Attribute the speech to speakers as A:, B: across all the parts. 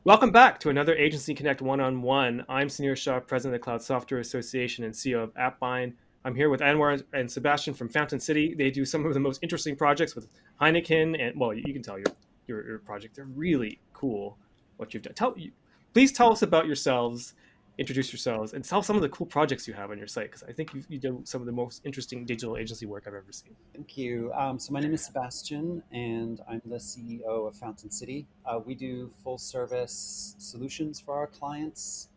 A: Welcome back to another Agency Connect one-on-one. I'm Sunir Shah, President of the Cloud Software Association and CEO of AppBind. I'm here with Anwar and Sebastian from Fountain City. They do some of the most interesting projects with Heineken, and well, you can tell your project. They're really cool. What you've done. Please tell us about yourselves. Introduce yourselves and tell some of the cool projects you have on your site because I think you do some of the most interesting digital agency work I've ever seen.
B: Thank you. So my name is Sebastian, and I'm the CEO of Fountain City. We do full service solutions for our clients,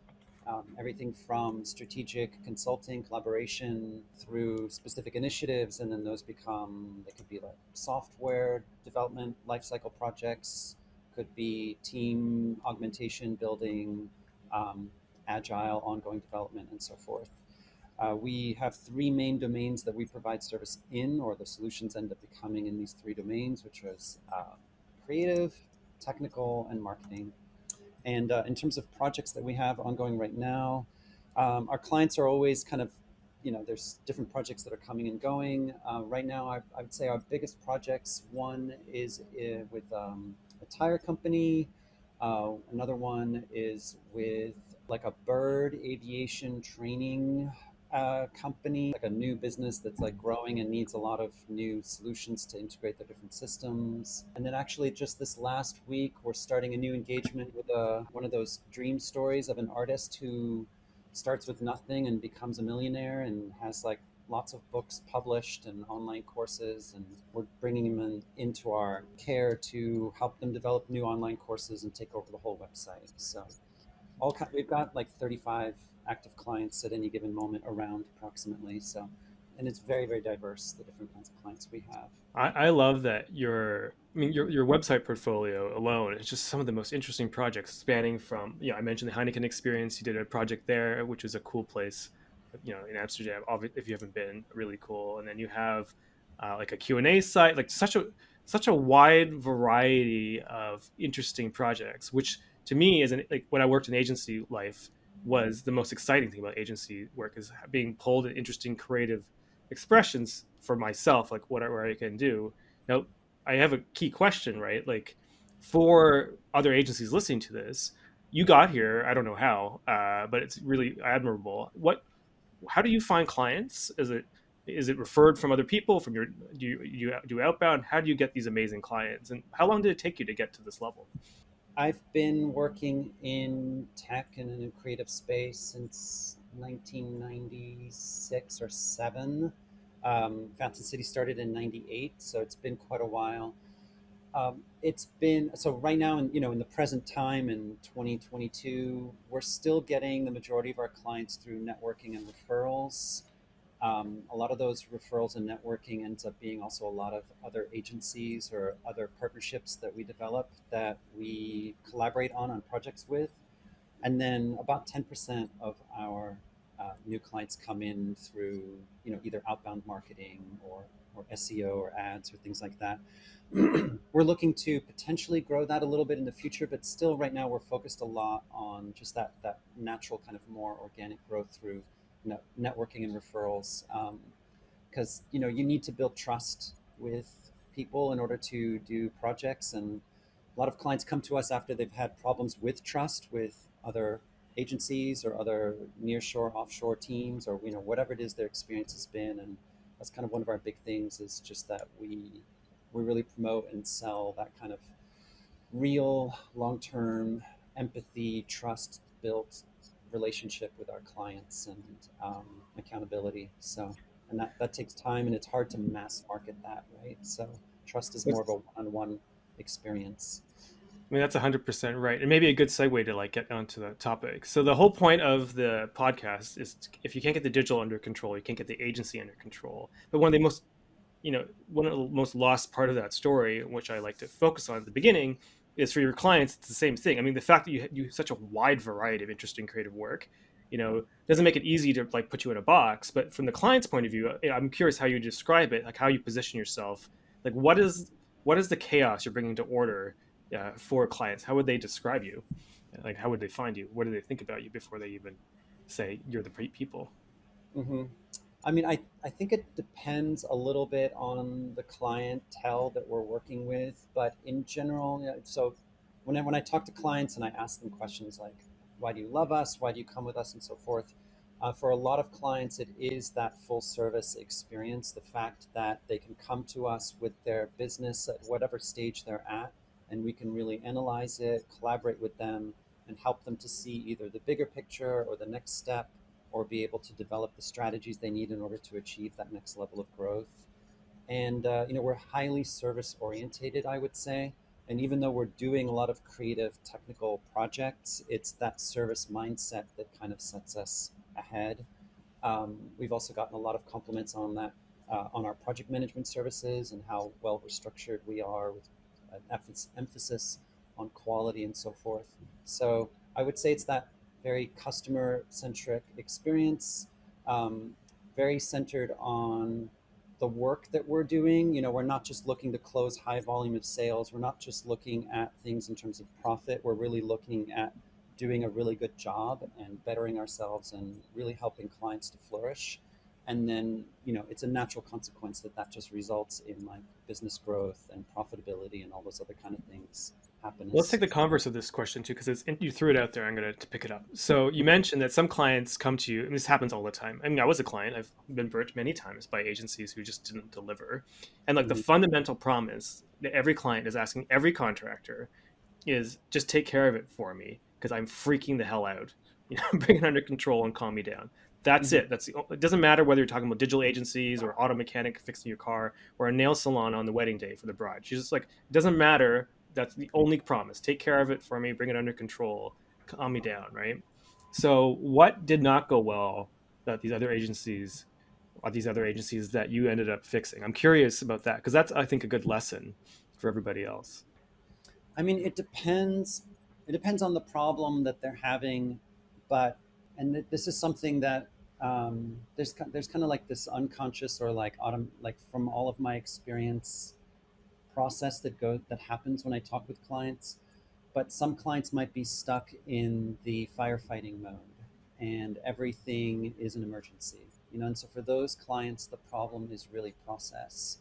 B: everything from strategic consulting, collaboration through specific initiatives, and then they could be like software development, lifecycle projects, could be team augmentation, building, um, agile, ongoing development, and so forth. We have three main domains that we provide service in, or the solutions end up becoming in these three domains, which was creative, technical, and marketing. And in terms of projects that we have ongoing right now, our clients are always kind of, there's different projects that are coming and going. Right now, I would say our biggest projects, one is with a tire company. Another one is with like a bird aviation training company, like a new business that's like growing and needs a lot of new solutions to integrate their different systems. And then actually just this last week, we're starting a new engagement with one of those dream stories of an artist who starts with nothing and becomes a millionaire and has like lots of books published and online courses, and we're bringing them into our care to help them develop new online courses and take over the whole website. So we've got like 35 active clients at any given moment around approximately. So, and it's very, very diverse, the different kinds of clients we have.
A: I love that your website portfolio alone is just some of the most interesting projects spanning from, I mentioned the Heineken experience. You did a project there, which is a cool place, in Amsterdam, if you haven't been, really cool. And then you have like a Q&A site, like such a wide variety of interesting projects, which to me is like when I worked in agency life was the most exciting thing about agency work is being pulled in interesting creative expressions for myself, like whatever I can do. Now, I have a key question, right? Like for other agencies listening to this, you got here. I don't know how, but it's really admirable. How do you find clients? Is it referred from other people? From do you do outbound? How do you get these amazing clients? And how long did it take you to get to this level?
B: I've been working in tech and in a creative space since 1996 or 7. Fountain City started in 98, so it's been quite a while. It's been so right now, in the present time in 2022, we're still getting the majority of our clients through networking and referrals. A lot of those referrals and networking ends up being also a lot of other agencies or other partnerships that we develop that we collaborate on projects with. And then about 10% of our new clients come in through, either outbound marketing or SEO or ads or things like that. We're looking to potentially grow that a little bit in the future, but still right now we're focused a lot on just that natural kind of more organic growth through networking and referrals, because you need to build trust with people in order to do projects. And a lot of clients come to us after they've had problems with trust with other agencies or other nearshore offshore teams, or whatever it is their experience has been. And that's kind of one of our big things, is just that we really promote and sell that kind of real long-term empathy, trust built relationship with our clients, and accountability. So, and that takes time, and it's hard to mass market that, right? So trust is more of a one-on-one experience.
A: I mean, that's 100% right. And maybe a good segue to like get onto the topic. So the whole point of the podcast is if you can't get the digital under control, you can't get the agency under control. But one of the most lost part of that story, which I like to focus on at the beginning, is for your clients, it's the same thing. I mean, the fact that you have such a wide variety of interesting creative work, doesn't make it easy to like put you in a box. But from the client's point of view, I'm curious how you describe it, like how you position yourself. Like what is the chaos you're bringing to order for clients? How would they describe you? Like how would they find you? What do they think about you before they even say you're the people?
B: hmm I mean, I think it depends a little bit on the clientele that we're working with, but in general, so when I talk to clients and I ask them questions like, why do you love us? Why do you come with us? And so forth. For a lot of clients, it is that full service experience, the fact that they can come to us with their business at whatever stage they're at, and we can really analyze it, collaborate with them, and help them to see either the bigger picture or the next step, or be able to develop the strategies they need in order to achieve that next level of growth. And we're highly service orientated, I would say. And even though we're doing a lot of creative technical projects, it's that service mindset that kind of sets us ahead. We've also gotten a lot of compliments on that, on our project management services and how well we're structured we are, with an emphasis on quality and so forth. So I would say it's that very customer centric experience, um, very centered on the work that we're doing. We're not just looking to close high volume of sales. We're not just looking at things in terms of profit. We're really looking at doing a really good job and bettering ourselves and really helping clients to flourish. And then, it's a natural consequence that that just results in like business growth and profitability and all those other kind of things happen
A: Well, let's take
B: as.
A: the converse of this question too, because you threw it out there. I'm going to pick it up. So you mentioned that some clients come to you, and this happens all the time. I mean, I was a client. I've been burnt many times by agencies who just didn't deliver. And like the
B: Mhm.
A: fundamental promise that every client is asking every contractor is just take care of it for me because I'm freaking the hell out. Bring it under control and calm me down. That's
B: Mhm.
A: it. It doesn't matter whether you're talking about digital agencies or auto mechanic fixing your car or a nail salon on the wedding day for the bride. She's just like, it doesn't matter. That's the only promise. Take care of it for me. Bring it under control. Calm me down. Right. So what did not go well that these other agencies that you ended up fixing? I'm curious about that because that's, I think, a good lesson for everybody else.
B: I mean, it depends. It depends on the problem that they're having, but this is something that, there's kind of like this unconscious or like like from all of my experience process that happens when I talk with clients. But some clients might be stuck in the firefighting mode, and everything is an emergency. And so for those clients, the problem is really process.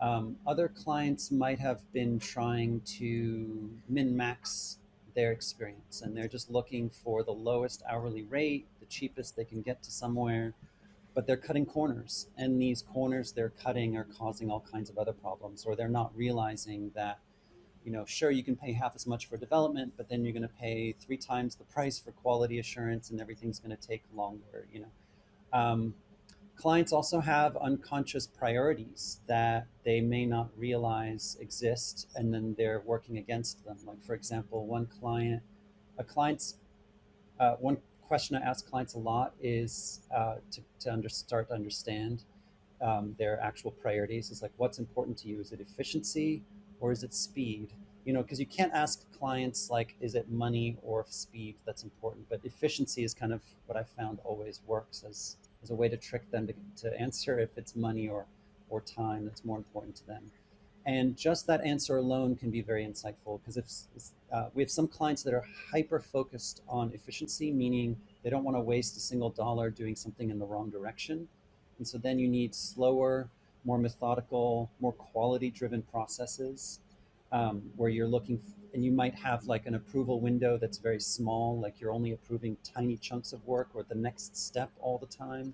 B: Other clients might have been trying to min max their experience, and they're just looking for the lowest hourly rate, the cheapest they can get to somewhere, but they're cutting corners, and these corners they're cutting are causing all kinds of other problems, or they're not realizing that, sure, you can pay half as much for development, but then you're going to pay 3 times the price for quality assurance, and everything's going to take longer. Um, Clients also have unconscious priorities that they may not realize exist, and then they're working against them. Like, for example, a client's one question I ask clients a lot is, start to understand their actual priorities. Is like, what's important to you? Is it efficiency or is it speed? Because you can't ask clients like, is it money or speed that's important? But efficiency is kind of what I found always works as a way to trick them to answer if it's money or time that's more important to them. And just that answer alone can be very insightful, because if we have some clients that are hyper focused on efficiency, meaning they don't want to waste a single dollar doing something in the wrong direction. And so then you need slower, more methodical, more quality driven processes, where you're and you might have like an approval window that's very small, like you're only approving tiny chunks of work or the next step all the time.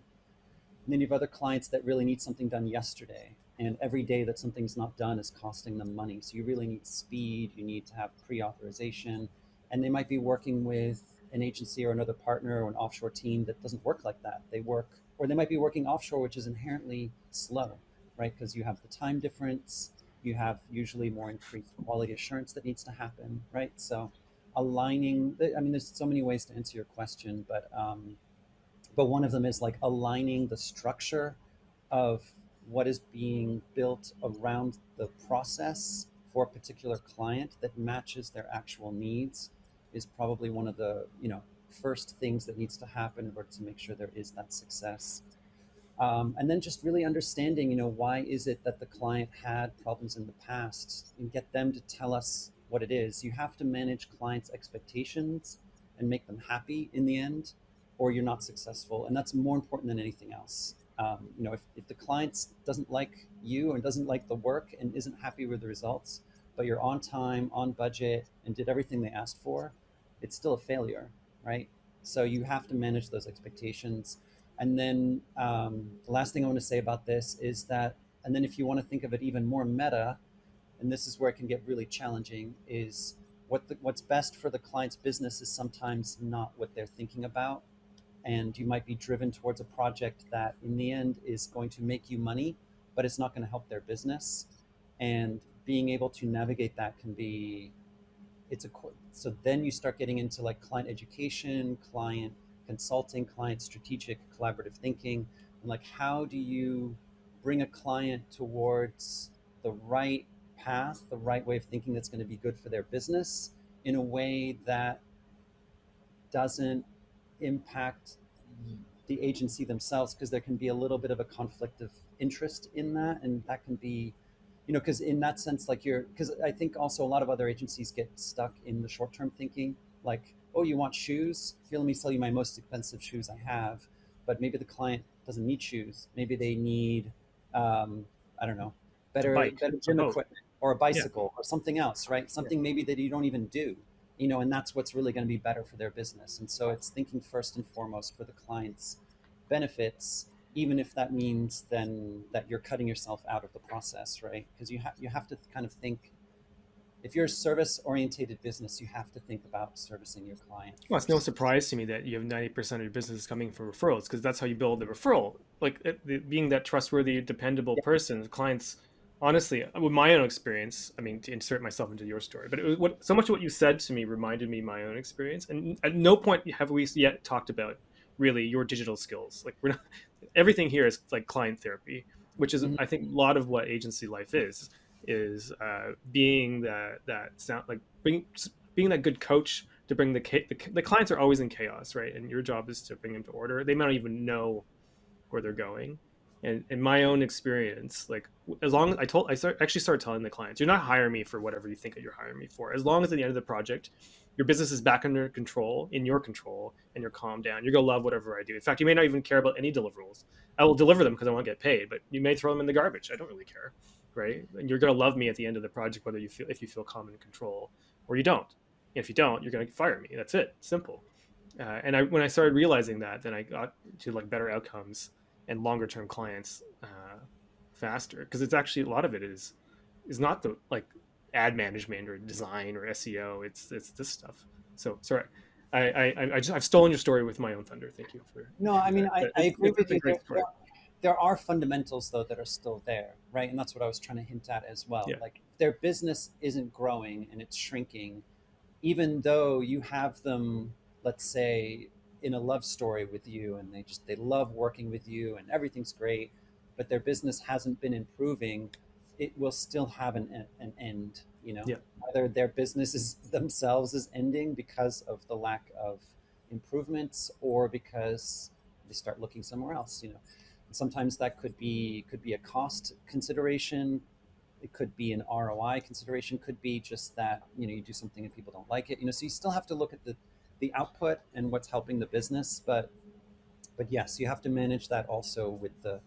B: And then you have other clients that really need something done yesterday. And every day that something's not done is costing them money. So you really need speed, you need to have pre authorization. And they might be working with an agency or another partner or an offshore team that doesn't work like that. Or they might be working offshore, which is inherently slow, right? Because you have the time difference, you have usually more increased quality assurance that needs to happen, right? So I mean, there's so many ways to answer your question, but one of them is like aligning the structure of what is being built around the process for a particular client that matches their actual needs is probably one of the first things that needs to happen in order to make sure there is that success. And then just really understanding, why is it that the client had problems in the past, and get them to tell us what it is. You have to manage clients' expectations and make them happy in the end, or you're not successful. And that's more important than anything else. If the client doesn't like you and doesn't like the work and isn't happy with the results, but you're on time, on budget, and did everything they asked for, it's still a failure, right? So you have to manage those expectations. And then the last thing I want to say about this is that, and then if you want to think of it even more meta, and this is where it can get really challenging, is what's best for the client's business is sometimes not what they're thinking about. And you might be driven towards a project that in the end is going to make you money, but it's not going to help their business. And being able to navigate that can be, it's a, so then you start getting into like client education, client consulting, client strategic collaborative thinking, and like how do you bring a client towards the right path, the right way of thinking that's going to be good for their business in a way that doesn't impact the agency themselves, because there can be a little bit of a conflict of interest in that, and that can be, because in that sense, like you're, because I think also a lot of other agencies get stuck in the short-term thinking, like, oh, you want shoes, here, let me sell you my most expensive shoes I have. But maybe the client doesn't need shoes, maybe they need, I don't know,
A: A bike,
B: better
A: a
B: gym
A: boat.
B: equipment or a
A: Yeah.
B: bicycle or something else, right?
A: Yeah.
B: Something maybe that you don't even do, and that's what's really going to be better for their business. And so it's thinking first and foremost for the client's benefits, even if that means then that you're cutting yourself out of the process, right? Because you have to kind of think, if you're a service orientated business, you have to think about servicing your client
A: Well, it's no
B: first.
A: surprise to me that you have 90% of your business coming from referrals because that's how you build the referral. Like being that trustworthy, dependable
B: Yeah.
A: person, clients, honestly, with my own experience, I mean, to insert myself into your story, but it was so much of what you said to me reminded me of my own experience. And at no point have we yet talked about really your digital skills. Like we're not, everything here is like client therapy, which is,
B: Mhm.
A: I think, a lot of what agency life is being that sound like being that good coach to bring the clients are always in chaos, right? And your job is to bring them to order. They might not even know where they're going. And in my own experience, like as long as actually started telling the clients, you're not hiring me for whatever you think that you're hiring me for. As long as at the end of the project, your business is back under control, in your control, and you're calmed down, you're gonna love whatever I do. In fact, you may not even care about any deliverables. I will deliver them because I want to get paid, but you may throw them in the garbage. I don't really care, right? And you're gonna love me at the end of the project, whether you feel if you feel calm and in control or you don't. And if you don't, you're gonna fire me. That's it. Simple. And when I started realizing that, then I got to like better outcomes and longer term clients faster because it's actually a lot of it is not the like ad management or design or SEO. It's this stuff. So sorry, I've stolen your story with my own thunder. Thank you for
B: No, I mean, I agree with
A: it's a
B: you.
A: great story.
B: There are fundamentals though that are still there, right? And that's what I was trying to hint at as well.
A: Yeah,
B: Like their business isn't growing and it's shrinking, even though you have them, let's say, in a love story with you, and they love working with you and everything's great, but their business hasn't been improving, it will still have an end,
A: yeah.
B: either their business is themselves is ending because of the lack of improvements, or because they start looking somewhere else. And sometimes that could be a cost consideration, it could be an ROI consideration, could be just that you do something and people don't like it. So you still have to look at the output and what's helping the business, but yes, you have to manage that also with the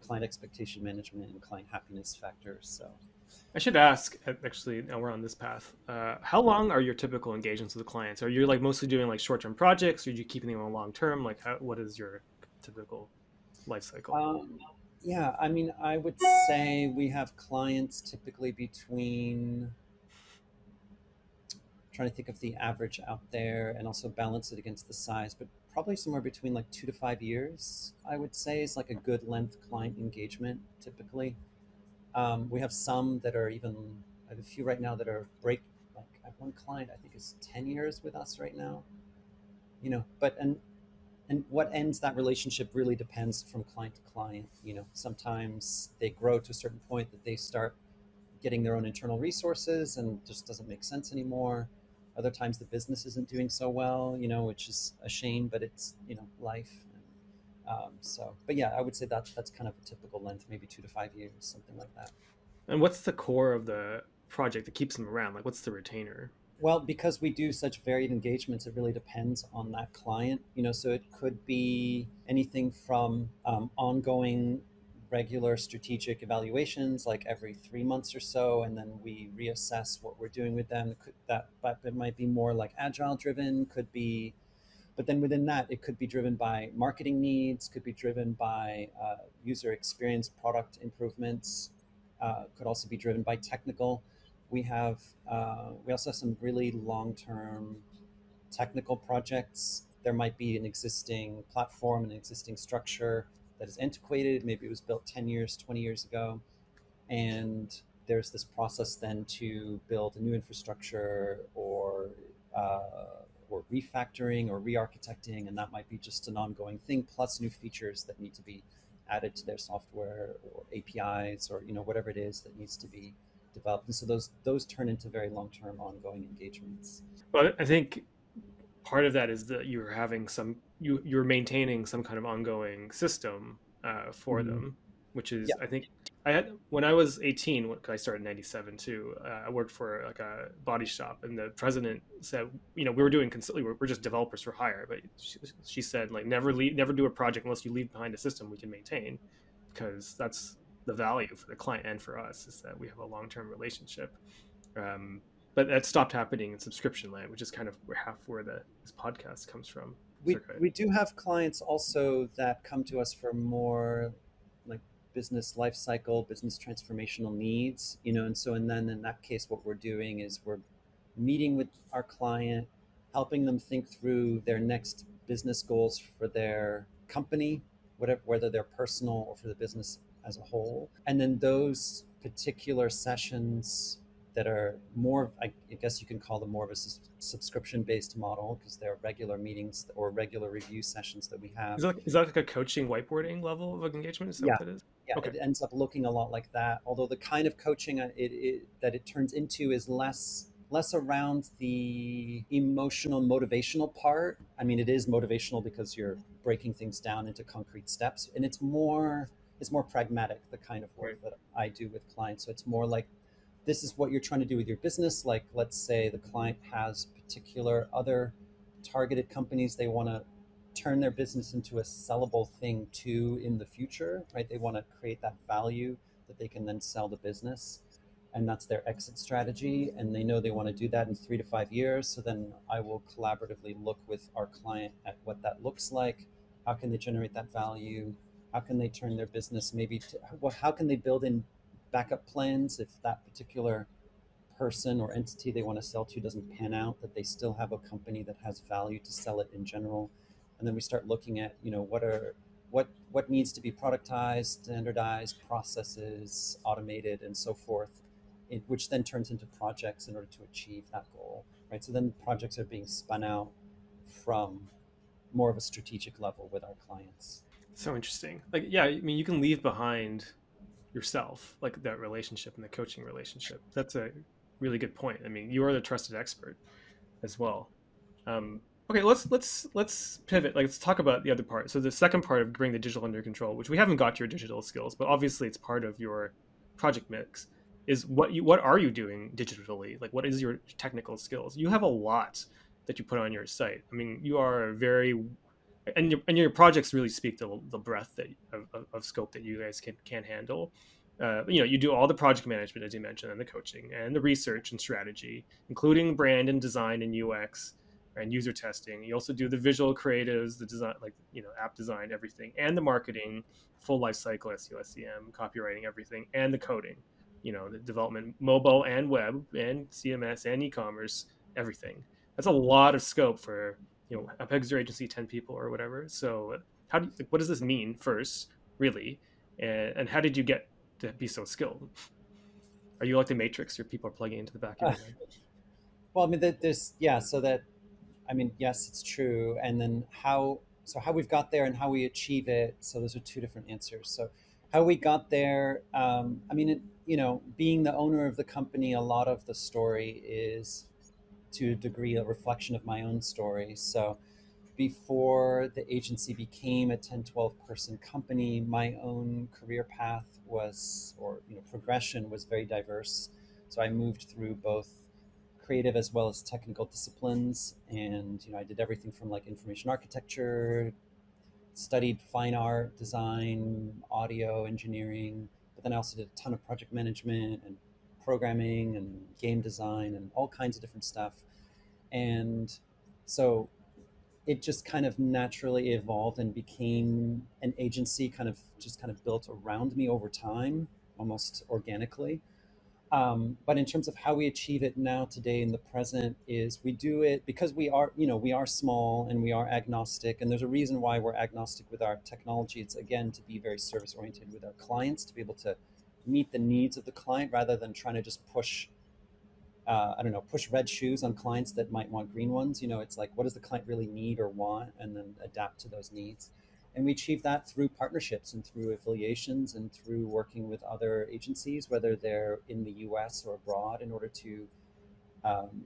B: client expectation management and client happiness factors. So
A: I should ask, actually, now we're on this path. How long are your typical engagements with the clients? Are you like mostly doing like short-term projects, or are you keeping them on long-term? Like, what is your typical life cycle?
B: yeah, I mean, I would say we have clients typically between, trying to think of the average out there and also balance it against the size, but probably somewhere between like 2 to 5 years, I would say, is like a good length client engagement typically. We have some that are even, I have a few right now that are like I have one client I think is 10 years with us right now, but and what ends that relationship really depends from client to client. Sometimes they grow to a certain point that they start getting their own internal resources and just doesn't make sense anymore. Other times the business isn't doing so well, which is a shame, but it's life. But yeah, I would say that's kind of a typical length, maybe 2 to 5 years, something like that.
A: And what's the core of the project that keeps them around? Like, what's the retainer?
B: Well, because we do such varied engagements, it really depends on that client. So it could be anything from ongoing regular strategic evaluations, like every 3 months or so, and then we reassess what we're doing with them. But it might be more like agile driven, could be, but then within that, it could be driven by marketing needs, could be driven by user experience, product improvements, could also be driven by technical. We have we also have some really long term technical projects. There might be an existing platform, an existing structure that is antiquated. Maybe it was built 10 years, 20 years ago. And there's this process then to build a new infrastructure or refactoring or re-architecting, and that might be just an ongoing thing, plus new features that need to be added to their software or APIs or whatever it is that needs to be developed. And so those turn into very long-term ongoing engagements.
A: But I think part of that is that you're maintaining some kind of ongoing system for
B: Mm-hmm.
A: them, which is
B: Yeah.
A: I think I had when I was 18, because I started in '97 too. I worked for like a body shop, and the president said, we were doing we're just developers for hire, but she said like never do a project unless you leave behind a system we can maintain, because that's the value for the client and for us is that we have a long term relationship. Um, but that stopped happening in subscription land, which is kind of where this podcast comes from. Circa.
B: We do have clients also that come to us for more like business life cycle, business transformational needs, and so and then in that case, what we're doing is we're meeting with our client, helping them think through their next business goals for their company, whatever, whether they're personal or for the business as a whole. And then those particular sessions that are more, I guess you can call them more of a subscription based model because they're regular meetings or regular review sessions that we have.
A: Is that like a coaching whiteboarding level of engagement? Is that
B: Yeah.
A: what that is?
B: Yeah,
A: Okay.
B: it ends up looking a lot like that. Although the kind of coaching that it turns into is less around the emotional motivational part. I mean, it is motivational because you're breaking things down into concrete steps, and it's more pragmatic, the kind of work
A: Right.
B: that I do with clients. So it's more like this is what you're trying to do with your business. Like, let's say the client has particular other targeted companies they want to turn their business into a sellable thing too in the future, right? They want to create that value that they can then sell the business. And that's their exit strategy. And they know they want to do that in 3 to 5 years. So then I will collaboratively look with our client at what that looks like. How can they generate that value? How can they turn their business maybe to, well, how can they build in backup plans if that particular person or entity they want to sell to doesn't pan out, that they still have a company that has value to sell it in general. And then we start looking at, what needs to be productized, standardized, processes, automated, and so forth, which then turns into projects in order to achieve that goal, right? So then projects are being spun out from more of a strategic level with our clients.
A: So interesting. Like, yeah, I mean, you can leave behind yourself, like that relationship and the coaching relationship. That's a really good point. I mean, you are the trusted expert as well. Okay, let's pivot. Like, let's talk about the other part. So the second part of bring the digital under control, which we haven't got to your digital skills, but obviously it's part of your project mix. Is what are you doing digitally? Like, what is your technical skills? You have a lot that you put on your site. I mean, you are very and your projects really speak to the breadth of scope that you guys can handle. You do all the project management, as you mentioned, and the coaching and the research and strategy, including brand and design and UX and user testing. You also do the visual creatives, the design, like app design, everything, and the marketing, full life cycle, SEO, SEM, copywriting, everything, and the coding. The development, mobile and web, and CMS and e-commerce, everything. That's a lot of scope for Apex your agency 10 people or whatever. So what does this mean first, really, and how did you get to be so skilled? Are you like the Matrix, your people are plugging into the back of
B: Uh,
A: your head?
B: well, I mean, there's, yeah, so that, I mean, yes, it's true. And then how we've got there and how we achieve it. So those are two different answers. So how we got there, I mean, being the owner of the company, a lot of the story is to a degree a reflection of my own story. So before the agency became a 10, 12 person company, my own career path was, or progression was very diverse. So I moved through both creative as well as technical disciplines, and I did everything from like information architecture, studied fine art, design, audio engineering, but then I also did a ton of project management and programming and game design and all kinds of different stuff. And so it just kind of naturally evolved and became an agency, kind of just kind of built around me over time, almost organically. But in terms of how we achieve it now today in the present is we do it because we are, we are small and we are agnostic. And there's a reason why we're agnostic with our technology. It's again to be very service oriented with our clients, to be able to meet the needs of the client rather than trying to just push I don't know, push red shoes on clients that might want green ones. It's like, what does the client really need or want, and then adapt to those needs. And we achieve that through partnerships and through affiliations and through working with other agencies, whether they're in the US or abroad, in order to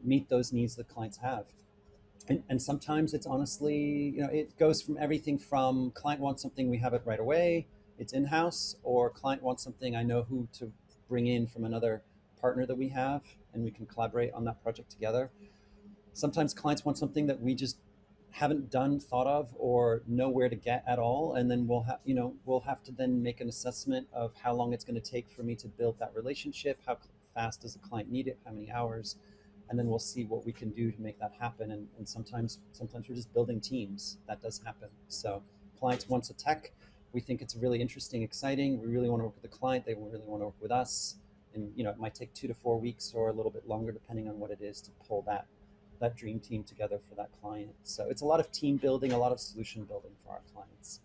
B: meet those needs that clients have. And sometimes it's honestly, it goes from everything from client wants something, we have it right away, it's in-house, or client wants something, I know who to bring in from another partner that we have, and we can collaborate on that project together. Sometimes clients want something that we just haven't done, thought of, or know where to get at all, and then we'll have to then make an assessment of how long it's going to take for me to build that relationship, how fast does the client need it, how many hours, and then we'll see what we can do to make that happen. And sometimes we're just building teams. That does happen. So clients wants a tech, we think it's really interesting, exciting, we really want to work with the client, they really want to work with us, and it might take 2 to 4 weeks or a little bit longer depending on what it is to pull that dream team together for that client. So it's a lot of team building, a lot of solution building for our clients.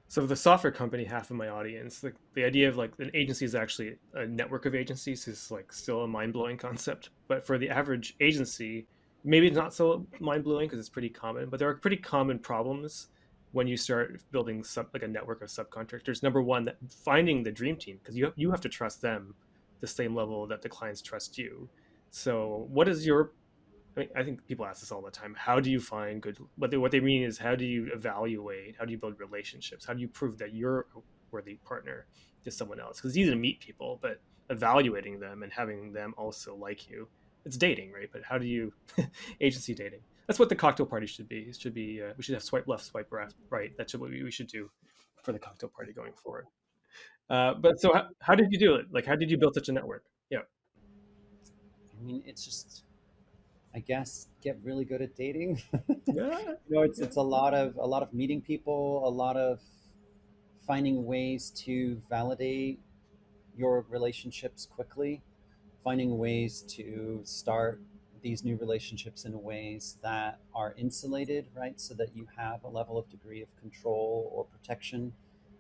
A: So the software company half of my audience, the idea of like an agency is actually a network of agencies is like still a mind-blowing concept. But for the average agency, maybe it's not so mind-blowing because it's pretty common, but there are pretty common problems when you start building like a network of subcontractors. Number one, that finding the dream team, because you have to trust them the same level that the clients trust you. So what is your, I think people ask this all the time. How do you find good? What they mean is, how do you evaluate? How do you build relationships? How do you prove that you're a worthy partner to someone else? Because it's easy to meet people, but evaluating them and having them also like you, it's dating, right? But how do you agency dating? That's what the cocktail party should be. It should be we should have swipe left, swipe right. That's what we should do for the cocktail party going forward. But so how did you do it? Like, how did you build such a network? Yeah.
B: I mean, it's just, I guess, get really good at dating.
A: Yeah. Yeah.
B: It's a lot of meeting people, a lot of finding ways to validate your relationships quickly, finding ways to start these new relationships in ways that are insulated, right? So that you have a level of degree of control or protection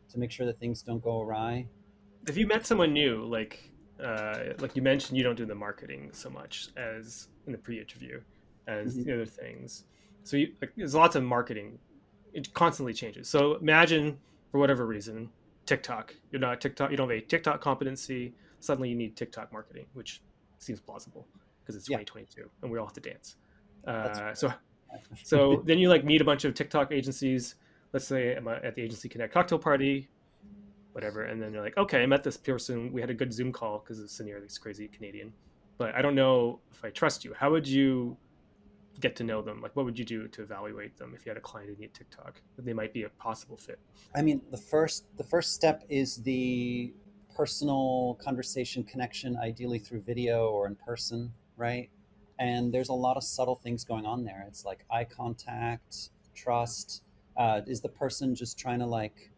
B: to make sure that things don't go awry.
A: If you met someone new, like you mentioned, you don't do the marketing so much as in the pre-interview as
B: Mhm.
A: the other things. So there's lots of marketing. It constantly changes. So imagine, for whatever reason, TikTok. You're not TikTok. You don't have a TikTok competency. Suddenly, you need TikTok marketing, which seems plausible because it's
B: Yeah,
A: 2022 and we all have to dance.
B: that's
A: Uh, so
B: right.
A: so then you like meet a bunch of TikTok agencies. Let's say I'm at the Agency Connect cocktail party, whatever. And then you're like, okay, I met this person. We had a good Zoom call because it's near this crazy Canadian, but I don't know if I trust you. How would you get to know them? Like, what would you do to evaluate them if you had a client who needed TikTok? They might be a possible fit.
B: I mean, the first step is the personal conversation connection, ideally through video or in person, right? And there's a lot of subtle things going on there. It's like eye contact, trust. Is the person just trying to like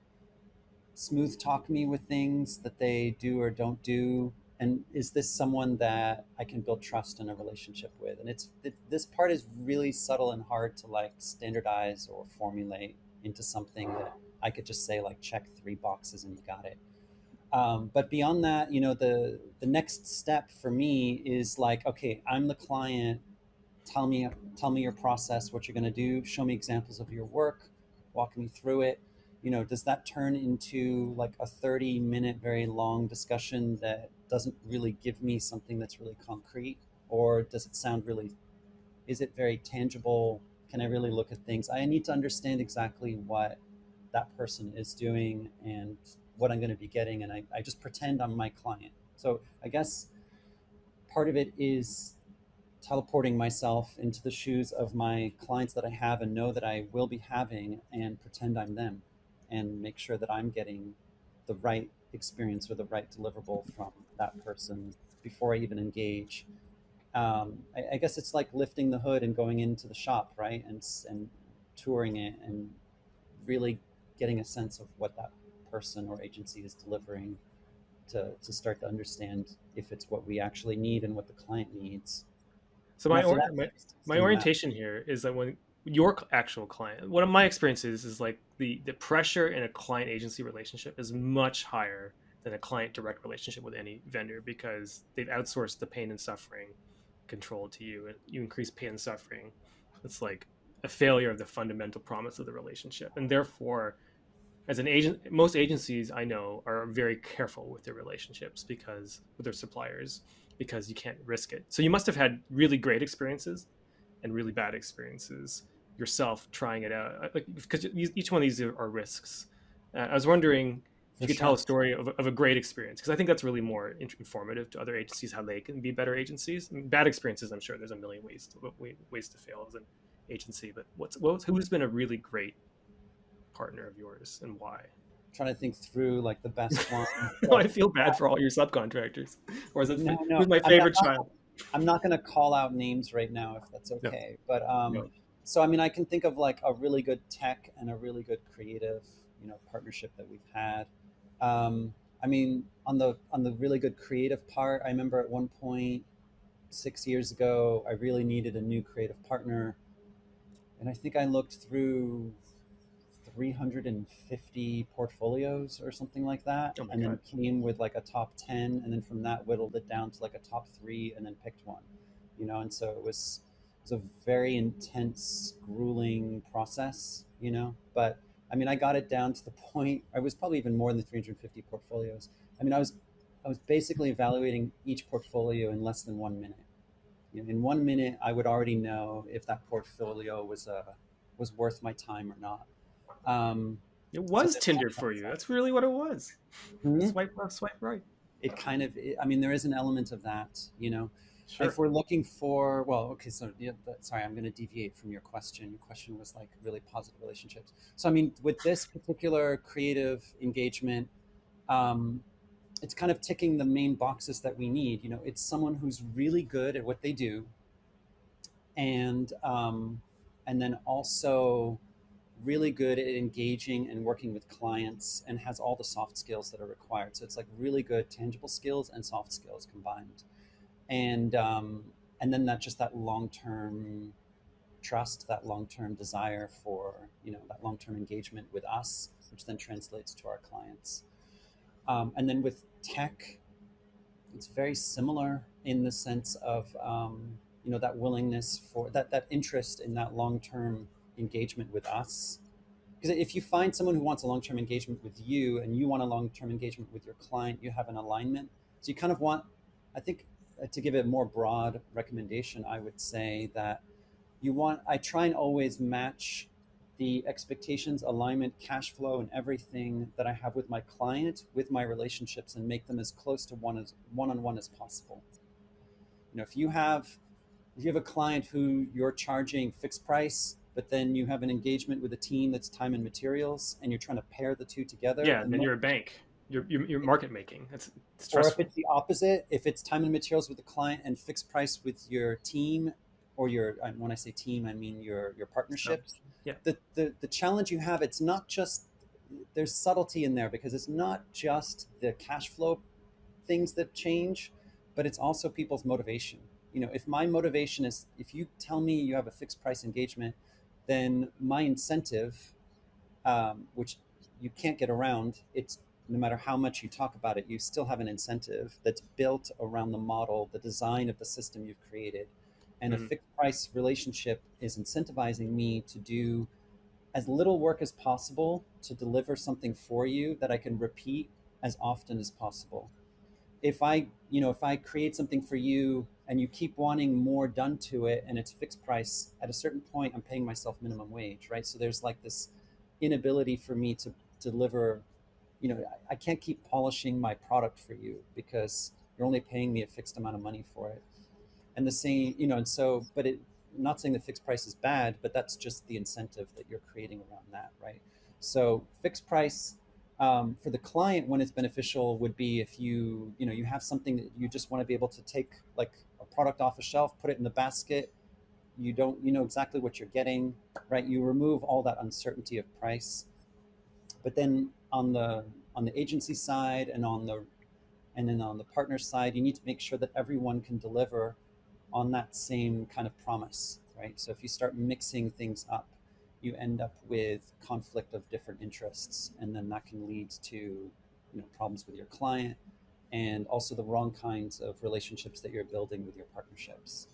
B: smooth talk me with things that they do or don't do? And is this someone that I can build trust in a relationship with? And this part is really subtle and hard to like standardize or formulate into something that I could just say like check 3 boxes and you got it. But beyond that, the next step for me is like, okay, I'm the client. Tell me your process, what you're going to do, show me examples of your work, walk me through it. Does that turn into like a 30-minute very long discussion that doesn't really give me something that's really concrete, or does it sound really, is it very tangible? Can I really look at things? I need to understand exactly what that person is doing and what I'm going to be getting, and I just pretend I'm my client. So I guess part of it is teleporting myself into the shoes of my clients that I have and know that I will be having, and pretend I'm them. and make sure that I'm getting the right experience or the right deliverable from that person before I even engage. I guess it's like lifting the hood and going into the shop, right, and touring it and really getting a sense of what that person or agency is delivering to start to understand if it's what we actually need and what the client needs.
A: So
B: And
A: my
B: after
A: or,
B: that,
A: my
B: it's
A: my
B: testing them out.
A: orientation here is that when your actual client, one of my experiences is like the pressure in a client agency relationship is much higher than a client direct relationship with any vendor because they've outsourced the pain and suffering control to you, and you increase pain and suffering. It's like a failure of the fundamental promise of the relationship, and therefore as an agent, most agencies I know are very careful with their relationships because with their suppliers, because you can't risk it. So you must have had really great experiences and really bad experiences yourself trying it out, like, because each one of these are risks. I was wondering if
B: For
A: you could tell a
B: sure.
A: story of a great experience, because I think that's really more informative to other agencies how they can be better agencies. I mean, bad experiences, I'm sure there's a million ways to fail as an agency, but who's been a really great partner of yours and why?
B: Trying to think through like the best one.
A: I
B: Well,
A: feel bad for all your subcontractors. Or is it
B: no, no,
A: who's my
B: I mean,
A: favorite child?
B: I'm not going to call out names right now if that's
A: No,
B: okay. But
A: no.
B: so I mean, I can think of like a really good tech and a really good creative, partnership that we've had. I mean, on the really good creative part, I remember at one point 6 years ago, I really needed a new creative partner, and I think I looked through 350 portfolios or something like that,
A: Oh my
B: and then
A: god.
B: came with like a top 10, and then from that whittled it down to like a top three, and then picked one. And so it was a very intense, grueling process. But I mean, I got it down to the point. I was probably even more than 350 portfolios. I mean, I was basically evaluating each portfolio in less than 1 minute. In 1 minute, I would already know if that portfolio was worth my time or not. Um,
A: It
B: so
A: was
B: there's that
A: Tinder
B: kind
A: for
B: of
A: you.
B: stuff.
A: That's really what it was.
B: Mhm.
A: Swipe left, swipe right.
B: It kind of, I mean, there is an element of that. If
A: Sure.
B: we're looking for, well, okay, so yeah, sorry, I'm going to deviate from your question. Your question was like really positive relationships. So, I mean, with this particular creative engagement, um, it's kind of ticking the main boxes that we need. It's someone who's really good at what they do, and then also really good at engaging and working with clients and has all the soft skills that are required. So it's like really good tangible skills and soft skills combined. And then that long term trust, that long term desire for that long term engagement with us, which then translates to our clients. And then with tech, it's very similar in the sense of that willingness for that interest in that long term engagement with us. Because if you find someone who wants a long term engagement with you and you want a long term engagement with your client, you have an alignment. So you kind of want, I think, to give it a more broad recommendation, I would say that I try and always match the expectations, alignment, cash flow, and everything that I have with my client with my relationships and make them as close to one on one as possible. If you have a client who you're charging fixed price, but then you have an engagement with a team that's time and materials, and you're trying to pair the two together,
A: Yeah, then you're a bank. You're market making. It's
B: or if
A: stressful.
B: it's the opposite, if it's time and materials with the client and fixed price with your team, or when I say team, I mean your partnership.
A: Subs. Yeah.
B: The challenge you have, it's not just, there's subtlety in there because it's not just the cash flow things that change, but it's also people's motivation. If my motivation is, if you tell me you have a fixed price engagement, then my incentive, which you can't get around, it's no matter how much you talk about it, you still have an incentive that's built around the model, the design of the system you've created. And a
A: Mm-hmm.
B: fixed price relationship is incentivizing me to do as little work as possible to deliver something for you that I can repeat as often as possible. If I create something for you and you keep wanting more done to it and it's fixed price, at a certain point I'm paying myself minimum wage, right? So there's like this inability for me to deliver. I can't keep polishing my product for you because you're only paying me a fixed amount of money for it. And the same, and so, I'm not saying the fixed price is bad, but that's just the incentive that you're creating around that, right? So fixed price for the client when it's beneficial would be if you have something that you just want to be able to take like a product off a shelf, put it in the basket. You know exactly what you're getting, right? You remove all that uncertainty of price. But then on the agency side and then on the partner side, you need to make sure that everyone can deliver on that same kind of promise, right? So if you start mixing things up, you end up with conflict of different interests, and then that can lead to problems with your client and also the wrong kinds of relationships that you're building with your partnerships.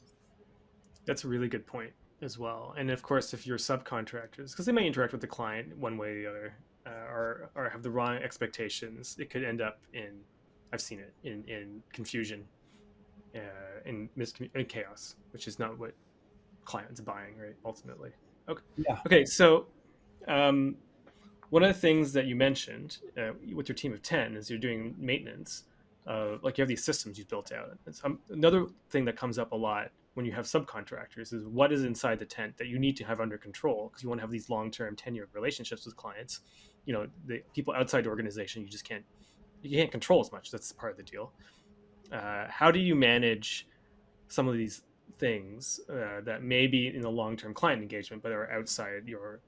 A: That's a really good point as well. And of course, if you're subcontractors, because they may interact with the client one way or the other, or have the wrong expectations, it could end up in, I've seen it in confusion, in chaos, which is not what clients buying, right? Ultimately. Okay.
B: Yeah.
A: Okay. So, um, one of the things that you mentioned with your team of 10 is you're doing maintenance. Like you have these systems you've built out. Another thing that comes up a lot when you have subcontractors is what is inside the tent that you need to have under control because you want to have these long-term tenured relationships with clients. The people outside the organization, you can't control as much. That's part of the deal. How do you manage some of these things that may be in the long-term client engagement but are outside your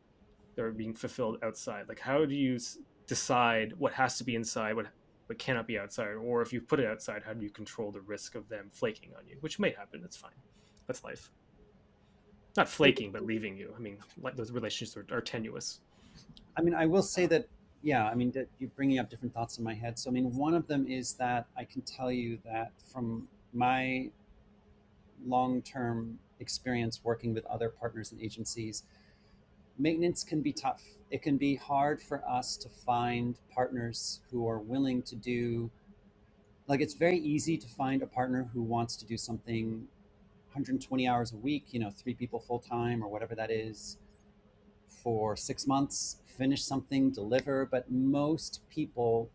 A: that are being fulfilled outside? Like, how do you decide what has to be inside, what cannot be outside, or if you put it outside, how do you control the risk of them flaking on you, which may happen? It's fine. That's life. Not
B: It,
A: flaking, but leaving you. I mean, like those relationships are tenuous.
B: I mean, I will say that, yeah, I mean, that you're bringing up different thoughts in my head. So, I mean, one of them is that I can tell you that from my long term experience working with other partners and agencies, maintenance can be tough. It can be hard for us to find partners who are willing to do, like, it's very easy to find a partner who wants to do something 120 hours a week, 3 people full time or whatever that is, for 6 months, finish something, deliver. But most people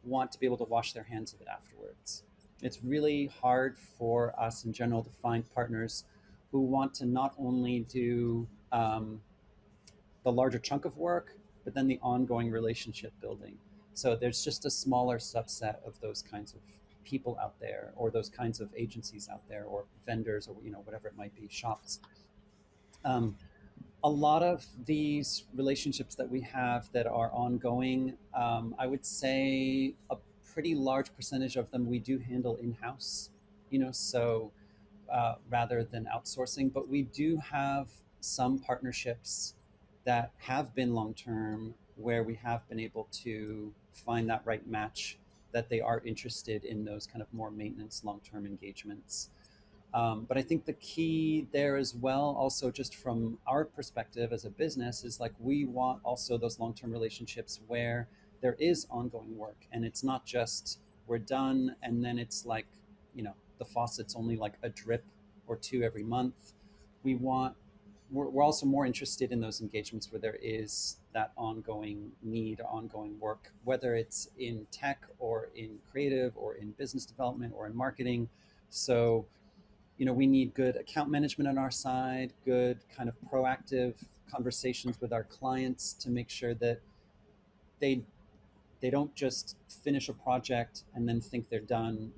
B: want to be able to wash their hands of it afterwards. It's really hard for us in general to find partners who want to not only do the larger chunk of work, but then the ongoing relationship building. So there's just a smaller subset of those kinds of people out there, or those kinds of agencies out there, or vendors, or whatever it might be, shops. Um, a lot of these relationships that we have that are ongoing, I would say a pretty large percentage of them we do handle in house. So rather than outsourcing. But we do have some partnerships that have been long term where we have been able to find that right match, that they are interested in those kind of more maintenance long term engagements. But I think the key there as well, also just from our perspective as a business, is like we want also those long term relationships where there is ongoing work and it's not just we're done and then it's like, the faucet's only like a drip or two every month. We want, we're also more interested in those engagements where there is that ongoing need or ongoing work, whether it's in tech or in creative or in business development or in marketing. So we need good account management on our side, good kind of proactive conversations with our clients to make sure that they they don't just finish a project and then think they're done.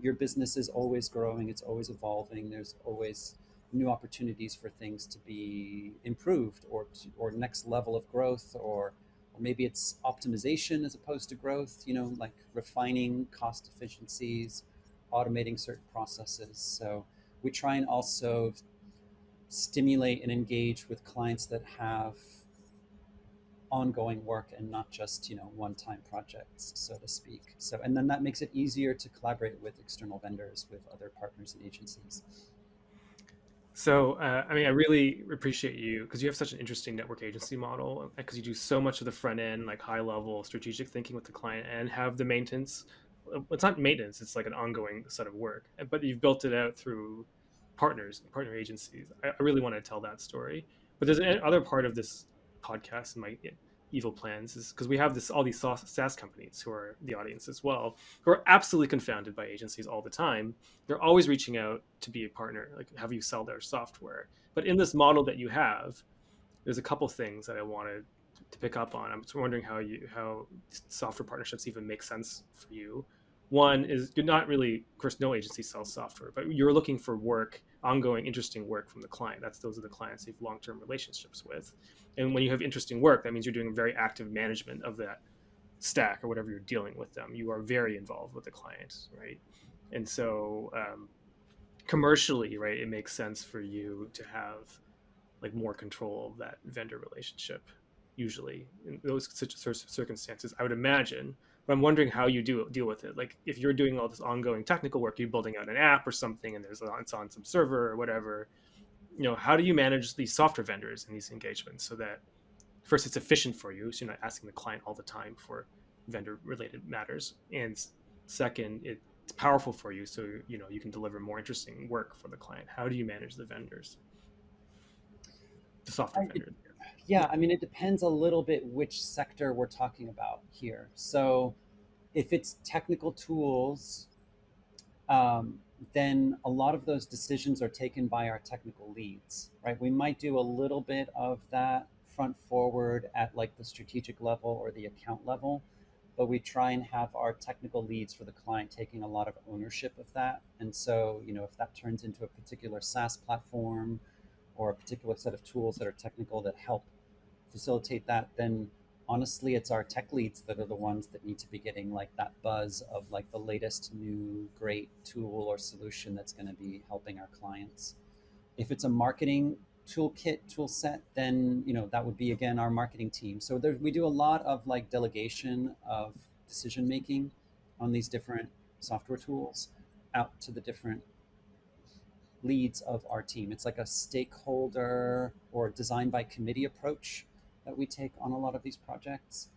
B: Your business is always growing, it's always evolving, there's always new opportunities for things to be improved, or next level of growth, or maybe it's optimization as opposed to growth, like refining cost efficiencies, automating certain processes. So we try and also stimulate and engage with clients that have ongoing work and not just one-time projects, so to speak. So, and then that makes it easier to collaborate with external vendors, with other partners and agencies.
A: So, I mean, I really appreciate you because you have such an interesting network agency model because you do so much of the front end, like high level strategic thinking with the client and have the maintenance. It's not maintenance, it's like an ongoing set of work, but you've built it out through partner agencies. I really want to tell that story. But there's another part of this podcast and my evil plans is because we have all these SaaS companies who are the audience as well, who are absolutely confounded by agencies all the time. They're always reaching out to be a partner, like have you sell their software. But in this model that you have, there's a couple things that I wanted to pick up on. I'm just wondering how software partnerships even make sense for you. One is you're not really, of course, no agency sells software, but you're looking for work, ongoing, interesting work from the client. Those are the clients you have long-term relationships with. And when you have interesting work, that means you're doing very active management of that stack or whatever you're dealing with them. You are very involved with the client, right? And so commercially, right, it makes sense for you to have like more control of that vendor relationship. Usually, in those such circumstances, I would imagine. But I'm wondering how you deal with it. Like if you're doing all this ongoing technical work, you're building out an app or something, and it's on some server or whatever. How do you manage these software vendors in these engagements so that first it's efficient for you, so you're not asking the client all the time for vendor related matters, and second, it's powerful for you, so you can deliver more interesting work for the client. How do you manage the vendors, the software
B: It,
A: vendors?
B: yeah, I mean, it depends a little bit which sector we're talking about here. So if it's technical tools, um, then a lot of those decisions are taken by our technical leads, right? We might do a little bit of that front forward at like the strategic level or the account level, but we try and have our technical leads for the client taking a lot of ownership of that. And so, if that turns into a particular SaaS platform or a particular set of tools that are technical that help facilitate that, then honestly, it's our tech leads that are the ones that need to be getting like that buzz of like the latest new great tool or solution that's going to be helping our clients. If it's a marketing tool set, then that would be again our marketing team. So we do a lot of like delegation of decision making on these different software tools out to the different leads of our team. It's like a stakeholder or design by committee approach that we take on a lot of these projects.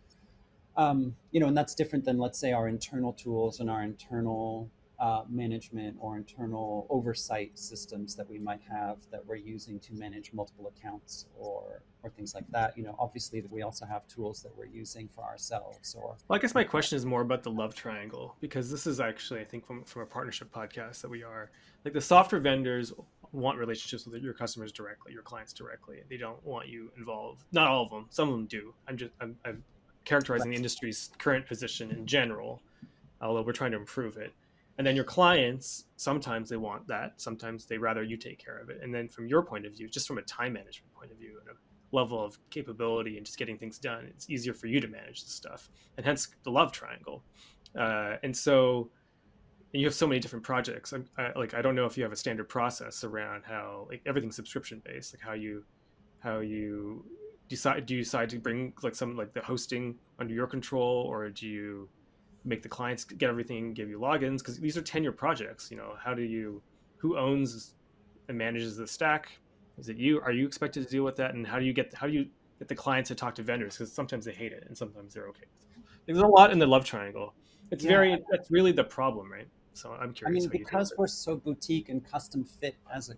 B: And that's different than, let's say, our internal tools and our internal management or internal oversight systems that we might have that we're using to manage multiple accounts or things like that. Obviously, that we also have tools that we're using for ourselves or
A: Well, I guess my question is more about the love triangle, because this is actually, I think, from a partnership podcast that we are like the software vendors want relationships with your customers directly, your clients directly. They don't want you involved. Not all of them. Some of them do. I'm characterizing the
B: right.
A: industry's current position in general, although we're trying to improve it. And then your clients, sometimes they want that. Sometimes they rather you take care of it. And then from your point of view, just from a time management point of view and a level of capability and just getting things done, it's easier for you to manage the stuff. And hence the love triangle. And so, and you have so many different projects. I don't know if you have a standard process around how like everything's subscription based, like how you decide. Do you decide to bring like some like the hosting under your control, or do you make the clients get everything, give you logins? Because these are 10-year projects. How do you, who owns and manages the stack? Is it you? Are you expected to deal with that? And how do you get the clients to talk to vendors? Because sometimes they hate it and sometimes they're okay with it. There's a lot in the love triangle.
B: Yeah,
A: That's really the problem, right? So I'm
B: I
A: curious
B: mean,
A: how you deal with
B: because
A: it.
B: we're so boutique and custom fit as a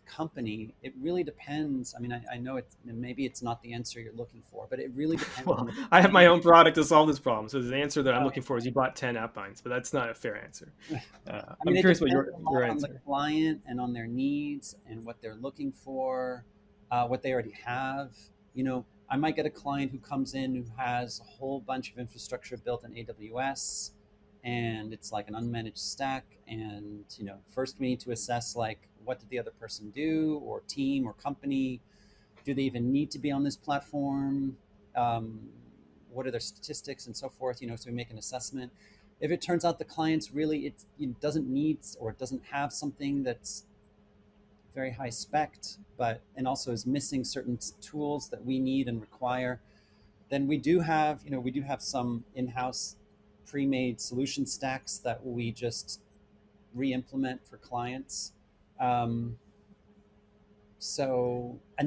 B: company, it really depends. I mean, I know maybe it's not the answer you're looking for, but it really depends on
A: Well,
B: the
A: I have my
B: client.
A: own product to solve this problem. So the answer that I'm looking
B: Uh,
A: for is you bought 10 app binds, but that's not a fair answer.
B: I mean,
A: I'm
B: it
A: curious what
B: depends
A: your
B: a
A: your
B: lot on the
A: answer.
B: client and on their needs and what they're looking for, what they already have. I might get a client who comes in who has a whole bunch of infrastructure built in AWS, and it's like an unmanaged stack. And first we need to assess like what did the other person do, or team, or company. Do they even need to be on this platform? Um, what are their statistics and so forth? So we make an assessment. If it turns out the client's really it doesn't need or it doesn't have something that's very high spec, but and also is missing certain tools that we need and require, then we do have some in-house pre-made solution stacks that we just re-implement for clients. Um,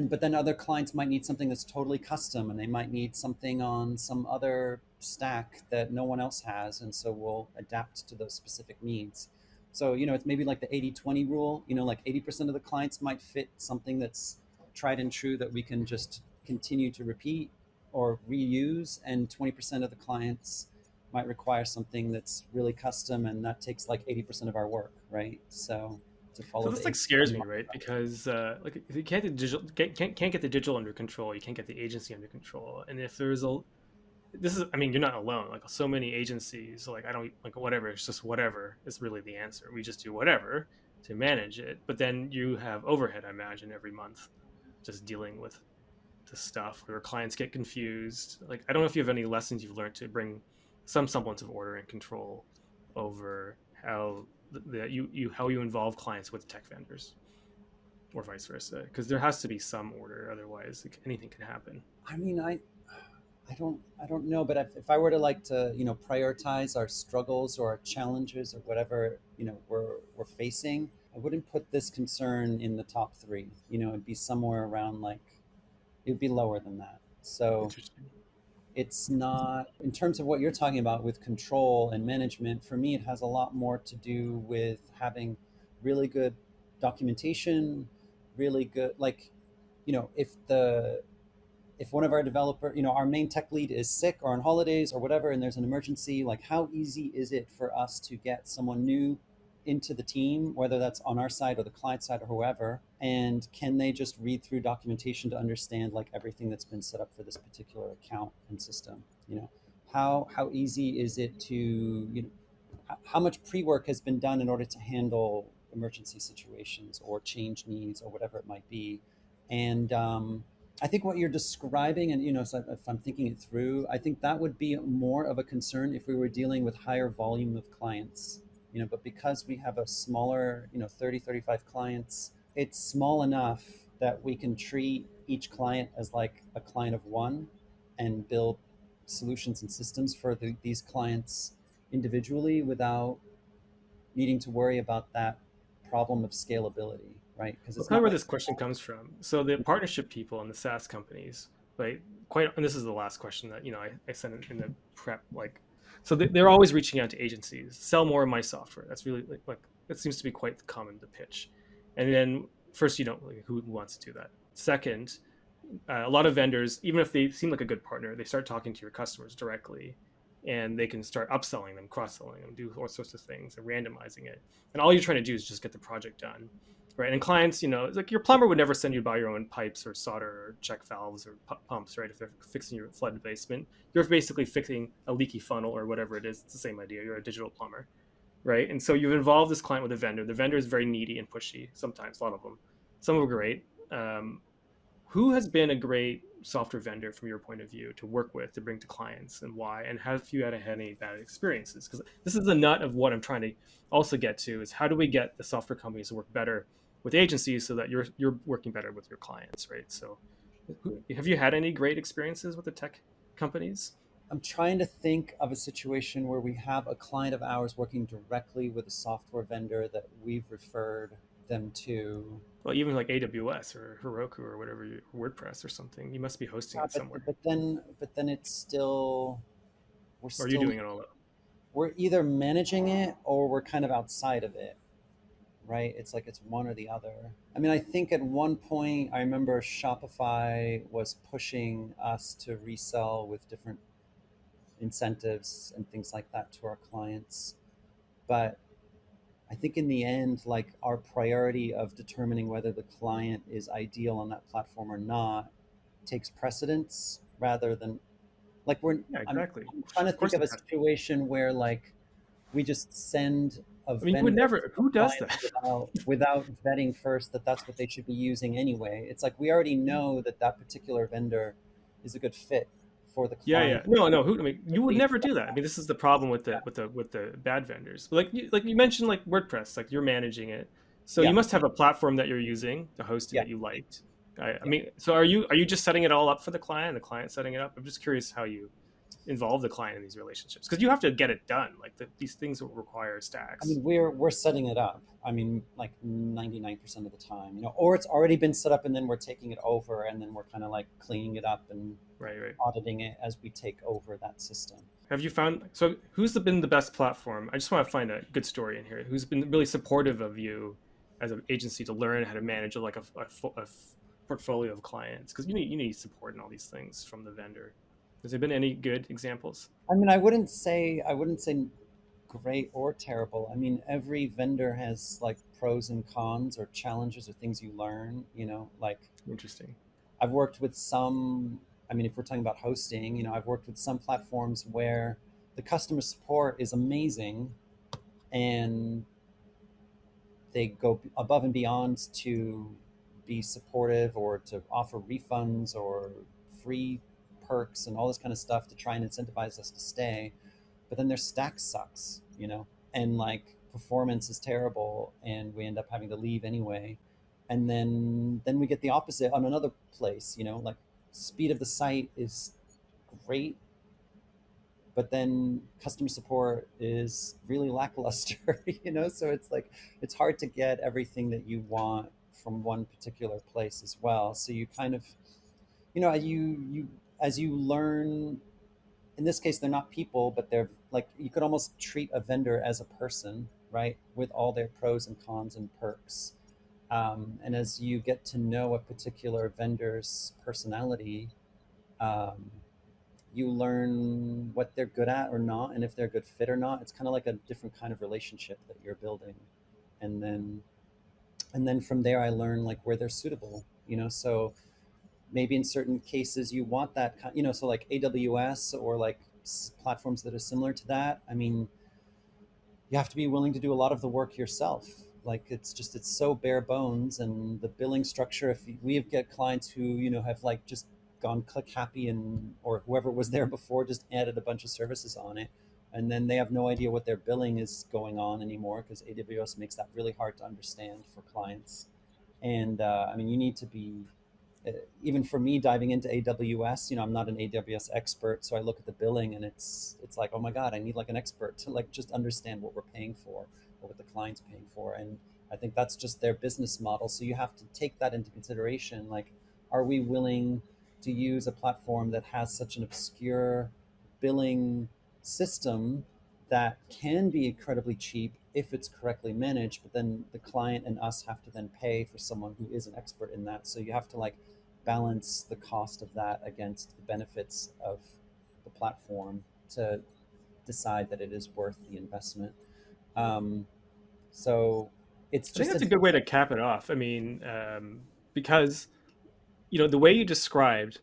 B: but then other clients might need something that's totally custom, and they might need something on some other stack that no one else has, and so we'll adapt to those specific needs. So it's maybe like the 80/20 rule. Like 80% of the clients might fit something that's tried and true that we can just continue to repeat or reuse, and 20% of the clients might require something that's really custom, and that takes like 80% of our work, right? So to
A: So
B: follow
A: this
B: the
A: like scares me,
B: API.
A: right? Because like if you can't get can't get the digital under control, you can't get the agency under control. And if there's a this is, I mean, you're not alone. Like so many agencies, like I don't like whatever. It's just whatever is really the answer. We just do whatever to manage it. But then you have overhead, I imagine, every month, just dealing with the stuff where clients get confused. Like I don't know if you have any lessons you've learned to bring some semblance of order and control over how you how you involve clients with tech vendors or vice versa, because there has to be some order, otherwise like, anything can happen.
B: I mean, I don't know, but if I were to like to, prioritize our struggles or our challenges or whatever, we're facing, I wouldn't put this concern in the top three. It'd be somewhere around like, it would be lower than that. So
A: Interesting.
B: it's not, in terms of what you're talking about with control and management, for me, it has a lot more to do with having really good documentation, really good, like, if one of our developer, our main tech lead is sick or on holidays or whatever, and there's an emergency, like how easy is it for us to get someone new into the team, whether that's on our side or the client side or whoever, and can they just read through documentation to understand like everything that's been set up for this particular account and system? How easy is it to, how much pre-work has been done in order to handle emergency situations or change needs or whatever it might be. And I think what you're describing, and so if I'm thinking it through, I think that would be more of a concern if we were dealing with higher volume of clients. But because we have a smaller, 30, 35 clients, it's small enough that we can treat each client as like a client of one and build solutions and systems for these clients individually without needing to worry about that problem of scalability, right? Because
A: Well,
B: it's
A: kind of
B: not
A: where
B: like,
A: this question comes from. So the partnership people and the SaaS companies, like quite, and this is the last question that I sent in the prep. Like, so they're always reaching out to agencies, sell more of my software. That's really like that seems to be quite common to pitch. And then first, you don't like, who wants to do that. Second, a lot of vendors, even if they seem like a good partner, they start talking to your customers directly, and they can start upselling them, cross-selling them, do all sorts of things, and randomizing it. And all you're trying to do is just get the project done, right? And clients, it's like your plumber would never send you to buy your own pipes or solder or check valves or pumps, right? If they're fixing your flooded basement, you're basically fixing a leaky funnel or whatever it is. It's the same idea. You're a digital plumber, right? And so you've involved this client with a vendor. The vendor is very needy and pushy sometimes, a lot of them. Some of them are great. Who has been a great software vendor from your point of view to work with, to bring to clients, and why? And have you had any bad experiences? Because this is the nut of what I'm trying to also get to, is how do we get the software companies to work better with agencies so that you're working better with your clients, right? So have you had any great experiences with the tech companies?
B: I'm trying to think of a situation where we have a client of ours working directly with a software vendor that we've referred them to.
A: Well, even like AWS or Heroku or whatever, WordPress or something, you must be hosting
B: Yeah,
A: it somewhere,
B: but then it's still, we're
A: or are you
B: still,
A: doing it all?
B: we're either managing it or we're kind of outside of it, right? It's like it's one or the other. I mean, I think at one point I remember Shopify was pushing us to resell with different incentives and things like that to our clients. But I think in the end, like our priority of determining whether the client is ideal on that platform or not takes precedence rather than like
A: Yeah,
B: I'm,
A: exactly.
B: I'm trying to
A: Of
B: think
A: course
B: of
A: it
B: a
A: has.
B: situation where like we just send a
A: I mean, you would
B: vendor to
A: never.
B: a
A: Who does
B: client
A: that?
B: without vetting first that that's what they should be using anyway. It's like we already know that that particular vendor is a good fit for the
A: Yeah, yeah.
B: client.
A: No, no. Who? I mean, you would
B: Please,
A: never do that. I mean, this is the problem with the bad vendors. Like you mentioned, like WordPress, like you're managing it, so you
B: yeah,
A: must have a platform that you're using to host it
B: yeah,
A: that you liked. I
B: yeah.
A: mean, so are you just setting it all up for the client? The client setting it up. I'm just curious how you involve the client in these relationships, because you have to get it done. Like these things will require
B: I
A: stacks.
B: mean, we're setting it up. I mean, like 99% of the time, or it's already been set up and then we're taking it over and then we're kind of like cleaning it up and
A: Right, right.
B: auditing it as we take over that system.
A: Have you found, so been the best platform? I just want to find a good story in here. Who's been really supportive of you as an agency to learn how to manage like a portfolio of clients? Because you need support in all these things from the vendor. Has there been any good examples?
B: I mean, I wouldn't say great or terrible. I mean, every vendor has like pros and cons or challenges or things you learn, like
A: Interesting.
B: I've worked with some, I mean, if we're talking about hosting, I've worked with some platforms where the customer support is amazing and they go above and beyond to be supportive or to offer refunds or free perks and all this kind of stuff to try and incentivize us to stay. But then their stack sucks, and like performance is terrible and we end up having to leave anyway. And then we get the opposite on another place, like speed of the site is great, but then customer support is really lackluster, so it's like it's hard to get everything that you want from one particular place as well. So you kind of, you as you learn, in this case they're not people, but they're like, you could almost treat a vendor as a person, right, with all their pros and cons and perks. And as you get to know a particular vendor's personality, um, you learn what they're good at or not, and if they're a good fit or not. It's kind of like a different kind of relationship that you're building. And then and then from there I learn like where they're suitable, so maybe in certain cases you want that kind, so like AWS or like platforms that are similar to that. I mean, you have to be willing to do a lot of the work yourself. Like it's so bare bones, and the billing structure. If we have get clients who have like just gone click happy, and or whoever was there before just added a bunch of services on it, and then they have no idea what their billing is going on anymore because AWS makes that really hard to understand for clients. And I mean, you need to be, uh, even for me diving into AWS, I'm not an AWS expert, so I look at the billing and it's like, oh my god, I need like an expert to like just understand what we're paying for or what the client's paying for. And I think that's just their business model. So you have to take that into consideration. Like, are we willing to use a platform that has such an obscure billing system that can be incredibly cheap if it's correctly managed, but then the client and us have to then pay for someone who is an expert in that. So you have to like balance the cost of that against the benefits of the platform to decide that it is worth the investment. Um, so it's
A: I think
B: just
A: that's
B: a
A: a good way to cap it off. I mean, because the way you described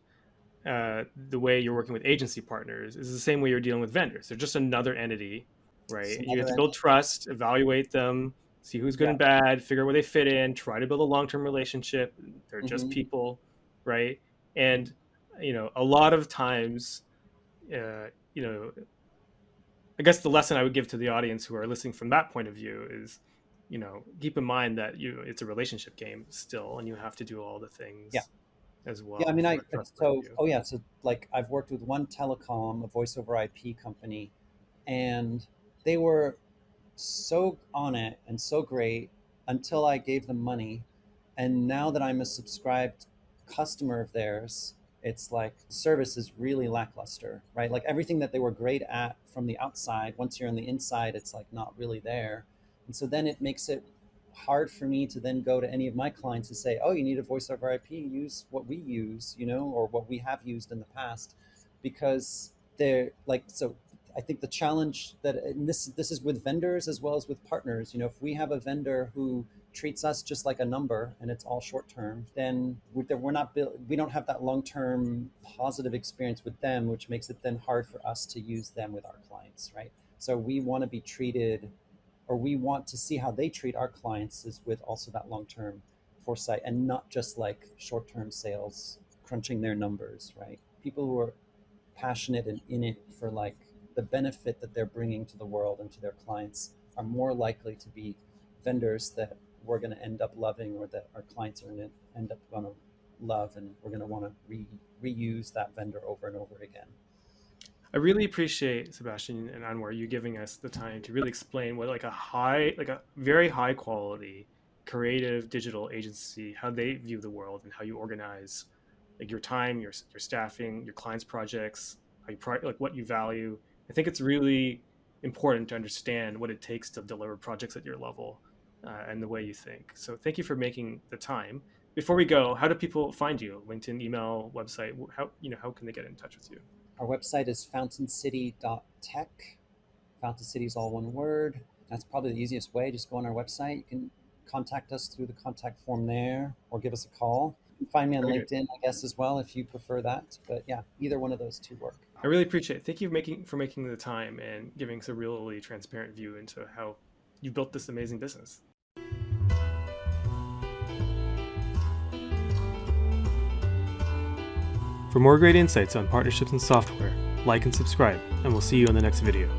A: the way you're working with agency partners is the same way you're dealing with vendors. They're just another entity,
B: it's
A: right? And you have
B: another
A: to build trust, evaluate them, see who's good
B: yeah.
A: and bad, figure out where they fit in, try to build a long-term relationship. They're just
B: Hmm.
A: people, right? And a lot of times, uh, you know, I guess the lesson I would give to the audience who are listening from that point of view is, keep in mind that it's a relationship game still, and you have to do all the
B: Yeah.
A: things as
B: Yeah, I
A: well
B: mean,
A: from a trust point of view.
B: oh yeah, so like I've worked with one telecom, a voice over IP company, and they were so on it and so great until I gave them money. And now that I'm a subscribed customer of theirs, it's like service is really lackluster, right? Like everything that they were great at from the outside, once you're on the inside, it's like not really there. And so then it makes it hard for me to then go to any of my clients and say, oh, you need a voice over IP, use what we use, or what we have used in the past, because they're like, so I think the challenge that, and this is with vendors as well as with partners. If we have a vendor who treats us just like a number and it's all short term, then we're not we don't have that long term positive experience with them, which makes it then hard for us to use them with our clients, right? So we want to be treated, or we want to see how they treat our clients is with also that long term foresight and not just like short term sales crunching their numbers, right? People who are passionate and in it for like the benefit that they're bringing to the world and to their clients are more likely to be vendors that we're going to end up loving, or that our clients are going to end up going to love, and we're going to want to reuse that vendor over and over again.
A: I really appreciate Sebastian and Anwar you giving us the time to really explain what like a very high quality creative digital agency, how they view the world and how you organize like your time, your staffing, your clients' projects, like what you value. I think it's really important to understand what it takes to deliver projects at your level and the way you think. So thank you for making the time. Before we go, how do people find you? LinkedIn, email, website? How can they get in touch with you?
B: Our website is fountaincity.tech. Fountain City is all one word. That's probably the easiest way. Just go on our website. You can contact us through the contact form there or give us a call. You can find me on
A: Very good.
B: LinkedIn, I guess, as well, if you prefer that. But yeah, either one of those two work.
A: I really appreciate it. Thank you for making the time and giving us a really transparent view into how you built this amazing business. For more great insights on partnerships and software, like and subscribe, and we'll see you in the next video.